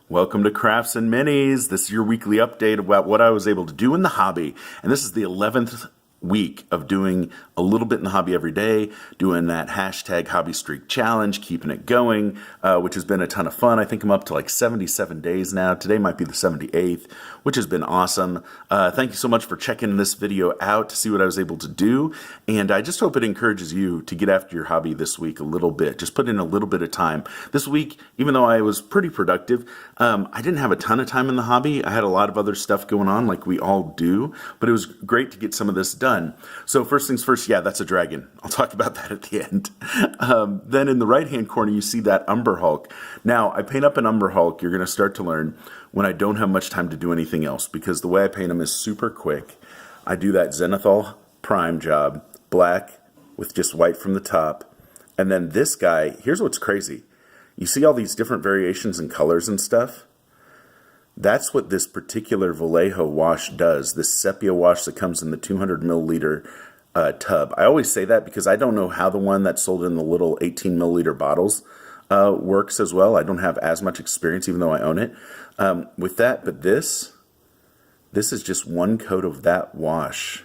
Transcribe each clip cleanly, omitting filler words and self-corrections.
Welcome to Crafts and Minis. This is your weekly update about what I was able to do in the hobby. And this is the 11th week of doing a little bit in the hobby every day, doing that hashtag hobby streak challenge, keeping it going, which has been a ton of fun. I think I'm up to like 77 days now. Today might be the 78th, which has been awesome. Thank you so much for checking this video out to see what I was able to do. And I just hope it encourages you to get after your hobby this week a little bit. Just put in a little bit of time. This week, even though I was pretty productive, I didn't have a ton of time in the hobby. I had a lot of other stuff going on like we all do, but it was great to get some of this done. So first things first, yeah, that's a dragon. I'll talk about that at the end. Then in the right-hand corner, you see that Umber Hulk. Now, I paint up an Umber Hulk, you're going to start to learn, when I don't have much time to do anything else, because the way I paint them is super quick. I do that Zenithal Prime job, black with just white from the top. And then this guy, here's what's crazy. You see all these different variations in colors and stuff? That's what this particular Vallejo wash does, this sepia wash that comes in the 200 milliliter tub. I always say that because I don't know how the one that's sold in the little 18 milliliter bottles works as well. I don't have as much experience even though I own it with that, but this is just one coat of that wash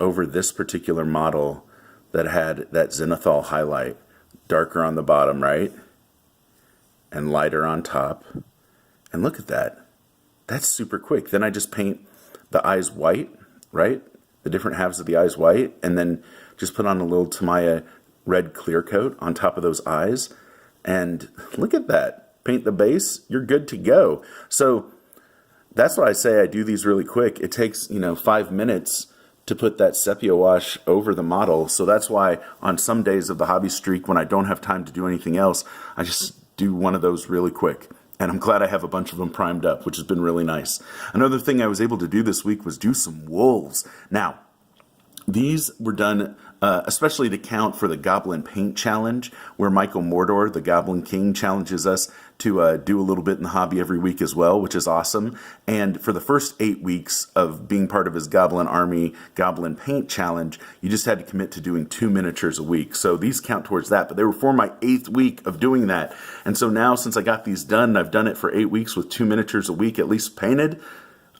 over this particular model that had that Zenithal highlight, darker on the bottom, right? And lighter on top. And look at that. That's super quick. Then I just paint the eyes white, right? The different halves of the eyes white, and then just put on a little Tamiya red clear coat on top of those eyes. And look at that. Paint the base, you're good to go. So that's why I say I do these really quick. It takes, 5 minutes to put that sepia wash over the model. So that's why on some days of the hobby streak, when I don't have time to do anything else, I just do one of those really quick. And I'm glad I have a bunch of them primed up, which has been really nice. Another thing I was able to do this week was do some wolves. Now, these were done especially to count for the Goblin Paint Challenge, where Michael Mordor, the Goblin King, challenges us to do a little bit in the hobby every week as well, which is awesome. And for the first 8 weeks of being part of his Goblin Army Goblin Paint Challenge, you just had to commit to doing 2 miniatures a week. So these count towards that, but they were for my 8th week of doing that. And so now, since I got these done, I've done it for 8 weeks with 2 miniatures a week at least painted.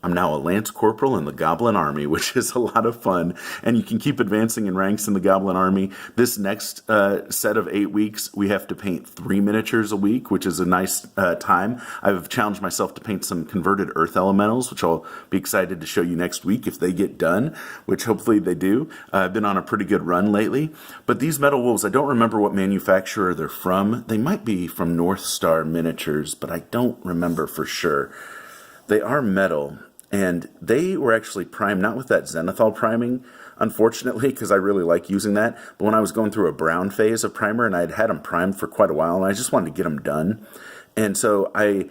I'm now a Lance Corporal in the Goblin Army, which is a lot of fun, and you can keep advancing in ranks in the Goblin Army. This next set of 8 weeks, we have to paint 3 miniatures a week, which is a nice time. I've challenged myself to paint some converted Earth Elementals, which I'll be excited to show you next week if they get done, which hopefully they do. I've been on a pretty good run lately. But these Metal Wolves, I don't remember what manufacturer they're from. They might be from North Star Miniatures, but I don't remember for sure. They are metal. And they were actually primed, not with that Zenithal priming, unfortunately, because I really like using that. But when I was going through a brown phase of primer, and I'd had them primed for quite a while, and I just wanted to get them done. And so I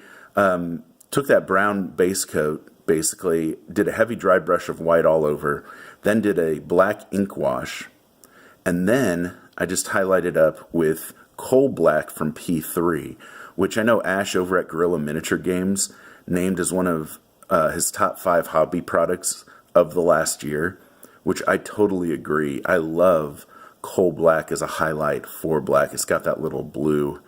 took that brown base coat, basically, did a heavy dry brush of white all over, then did a black ink wash, and then I just highlighted up with coal black from P3, which I know Ash over at Guerrilla Miniature Games named as one of his top 5 hobby products of the last year, which I totally agree. I love coal black as a highlight for black. It's got that little blue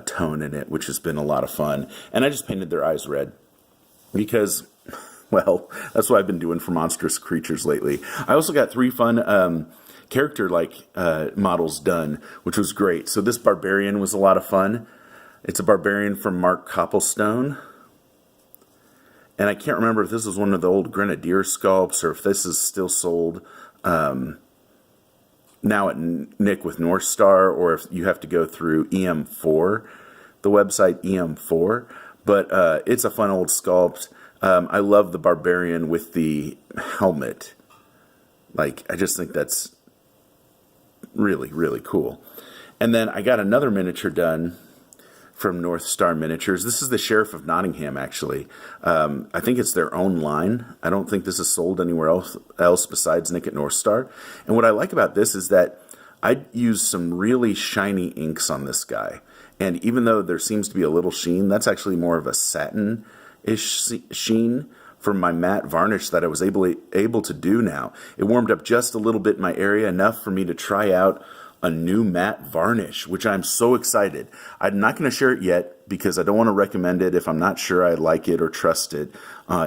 tone in it, which has been a lot of fun. And I just painted their eyes red because, well, that's what I've been doing for monstrous creatures lately. I also got 3 fun character-like models done, which was great. So this Barbarian was a lot of fun. It's a Barbarian from Mark Copplestone. And I can't remember if this was one of the old Grenadier sculpts or if this is still sold now at Nick with North Star, or if you have to go through EM4, the website EM4. But it's a fun old sculpt. I love the Barbarian with the helmet. Like, I just think that's really, really cool. And then I got another miniature done from North Star Miniatures. This is the Sheriff of Nottingham, actually. I think it's their own line. I don't think this is sold anywhere else besides Nick at North Star. And what I like about this is that I used some really shiny inks on this guy. And even though there seems to be a little sheen, that's actually more of a satin-ish sheen from my matte varnish that I was able to do now. It warmed up just a little bit in my area, enough for me to try out a new matte varnish, which I'm so excited. I'm not going to share it yet because I don't want to recommend it if I'm not sure I like it or trust it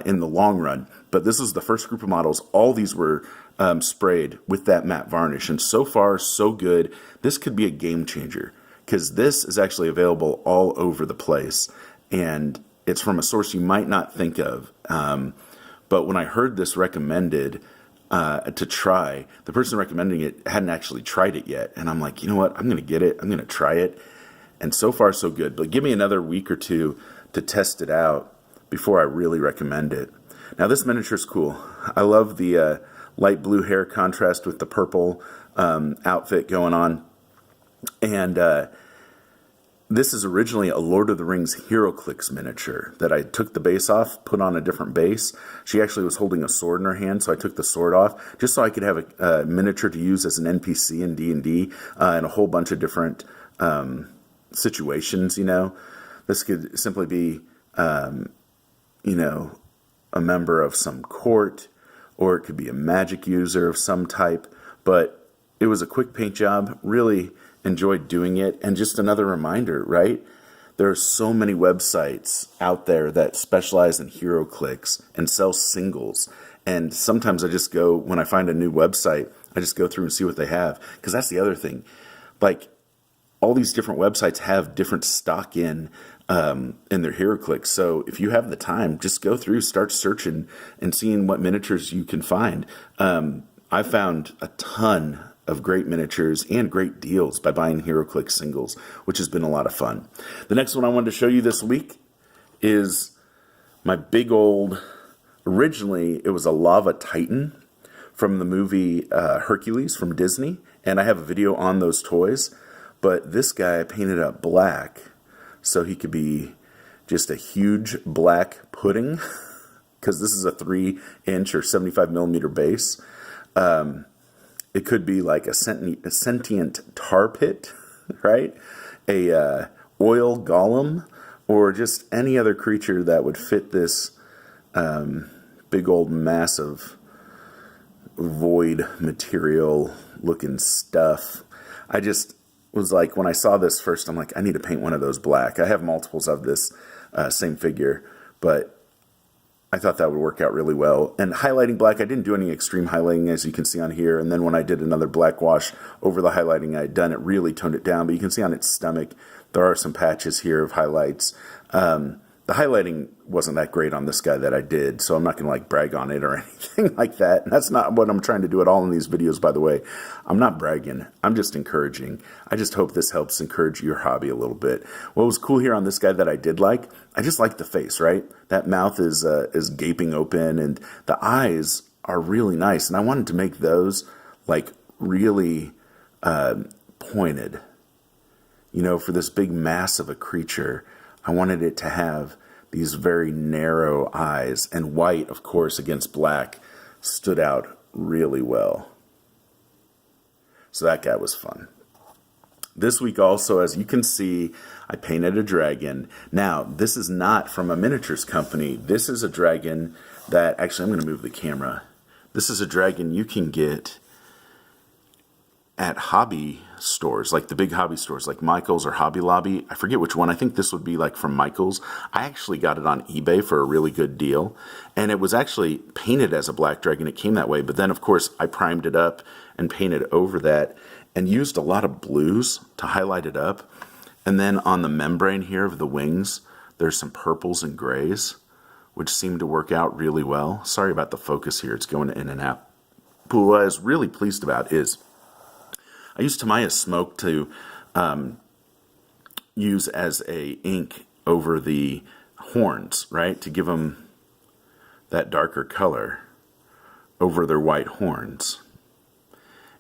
in the long run. But this is the first group of models. All these were sprayed with that matte varnish. And so far, so good. This could be a game changer because this is actually available all over the place. And it's from a source you might not think of. But when I heard this recommended to try, the person recommending it hadn't actually tried it yet. And I'm like, you know what? I'm going to get it. I'm going to try it. And so far, so good. But give me another week or two to test it out before I really recommend it. Now, this miniature is cool. I love the light blue hair contrast with the purple outfit going on. And this is originally a Lord of the Rings HeroClix miniature that I took the base off, put on a different base. She actually was holding a sword in her hand, so I took the sword off just so I could have a miniature to use as an NPC in D&D and a whole bunch of different situations, This could simply be, a member of some court, or it could be a magic user of some type. But it was a quick paint job, really enjoyed doing it. And just another reminder, right? There are so many websites out there that specialize in HeroClix and sell singles. And sometimes I just go, when I find a new website, I just go through and see what they have. Because that's the other thing. Like, all these different websites have different stock in their HeroClix. So if you have the time, just go through, start searching and seeing what miniatures you can find. I found a ton of great miniatures and great deals by buying HeroClix singles, which has been a lot of fun. The next one I wanted to show you this week is my big old, originally it was a Lava Titan from the movie Hercules from Disney, and I have a video on those toys. But this guy I painted up black so he could be just a huge black pudding because this is a 3-inch or 75 millimeter base. It could be like a sentient tar pit, right? A oil golem, or just any other creature that would fit this big old massive void material looking stuff. I just was like, when I saw this first, I'm like, I need to paint one of those black. I have multiples of this same figure, but I thought that would work out really well. And highlighting black, I didn't do any extreme highlighting, as you can see on here. And then when I did another black wash over the highlighting I had done, it really toned it down. But you can see on its stomach, there are some patches here of highlights. The highlighting wasn't that great on this guy that I did, so I'm not going to like brag on it or anything like that. And that's not what I'm trying to do at all in these videos, by the way. I'm not bragging. I'm just encouraging. I just hope this helps encourage your hobby a little bit. What was cool here on this guy that I did like, I just like the face, right? That mouth is gaping open, and the eyes are really nice. And I wanted to make those like really pointed. For this big mass of a creature, I wanted it to have these very narrow eyes, and white, of course, against black stood out really well. So that guy was fun. This week also, as you can see, I painted a dragon. Now, this is not from a miniatures company. This is a dragon that, actually, I'm going to move the camera. This is a dragon you can get at hobby stores, like the big hobby stores, like Michael's or Hobby Lobby. I forget which one. I think this would be like from Michael's. I actually got it on eBay for a really good deal. And it was actually painted as a black dragon. It came that way. But then, of course, I primed it up and painted over that and used a lot of blues to highlight it up. And then on the membrane here of the wings, there's some purples and grays, which seem to work out really well. Sorry about the focus here. It's going in and out. But what I was really pleased about is I used Tamiya Smoke to use as a ink over the horns, right? To give them that darker color over their white horns.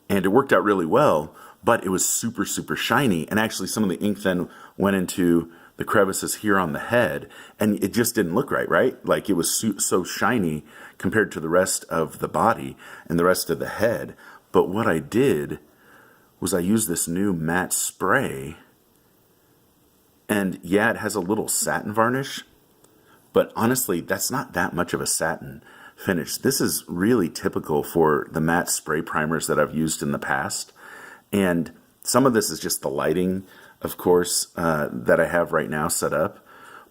And it worked out really well, but it was super, super shiny. And actually some of the ink then went into the crevices here on the head, and it just didn't look right, right? Like it was so shiny compared to the rest of the body and the rest of the head. But what I did was I used this new matte spray, and yeah, it has a little satin varnish, but honestly, that's not that much of a satin finish. This is really typical for the matte spray primers that I've used in the past, and Some of this is just the lighting, of course, that I have right now set up,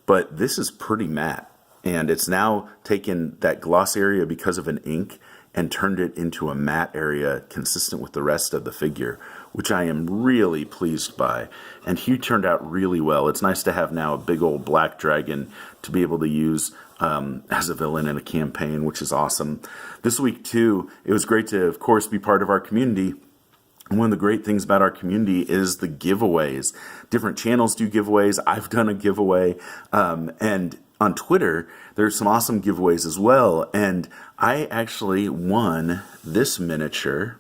but this is pretty matte. And it's now taken that gloss area because of an ink and turned it into a matte area consistent with the rest of the figure, which I am really pleased by. And he turned out really well. It's nice to have now a big old black dragon to be able to use as a villain in a campaign, which is awesome. This week, too, it was great to, of course, be part of our community. And one of the great things about our community is the giveaways. Different channels do giveaways. I've done a giveaway. And on Twitter, there's some awesome giveaways as well. And I actually won this miniature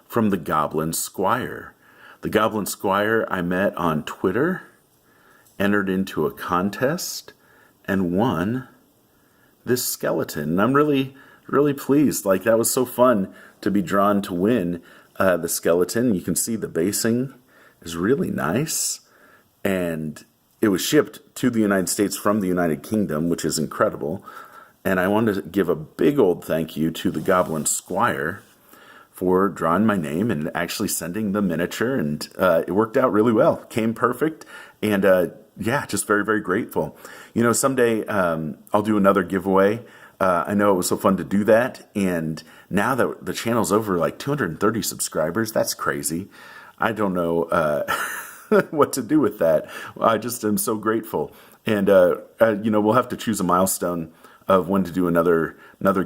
from the Goblin Squire. The Goblin Squire I met on Twitter, entered into a contest, and won this skeleton. And I'm really, really pleased. Like, that was so fun to be drawn to win the skeleton. You can see the basing is really nice. And it was shipped to the United States from the United Kingdom, which is incredible. And I wanted to give a big old thank you to the Goblin Squire for drawing my name and actually sending the miniature. And it worked out really well. Came perfect. And yeah, just very, very grateful. You know, someday I'll do another giveaway. I know it was so fun to do that. And now that the channel's over like 230 subscribers, that's crazy. I don't know what to do with that. I just am so grateful. And, you know, we'll have to choose a milestone of when to do another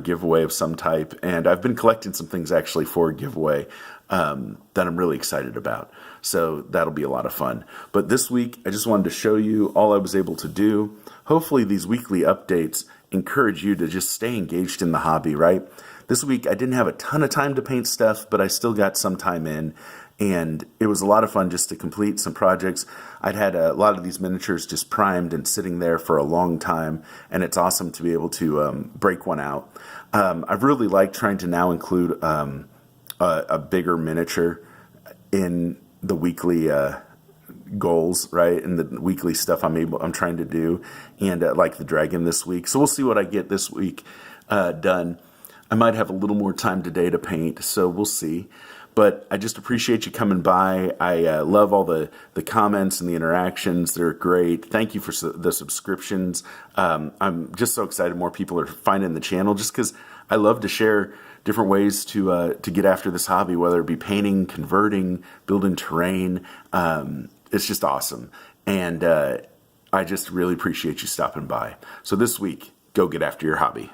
giveaway of some type. And I've been collecting some things actually for a giveaway that I'm really excited about. So that'll be a lot of fun. But this week, I just wanted to show you all I was able to do. Hopefully these weekly updates encourage you to just stay engaged in the hobby, right? This week, I didn't have a ton of time to paint stuff, but I still got some time in. And it was a lot of fun just to complete some projects. I'd had a lot of these miniatures just primed and sitting there for a long time, and it's awesome to be able to break one out. I've really liked trying to now include a bigger miniature in the weekly goals, right? And the weekly stuff I'm trying to do, and like the dragon this week. So we'll see what I get this week done. I might have a little more time today to paint, so we'll see. But I just appreciate you coming by. I love all the comments and the interactions. They're great. Thank you for the subscriptions. I'm just so excited more people are finding the channel just because I love to share different ways to get after this hobby, whether it be painting, converting, building terrain. It's just awesome. And I just really appreciate you stopping by. So this week, go get after your hobby.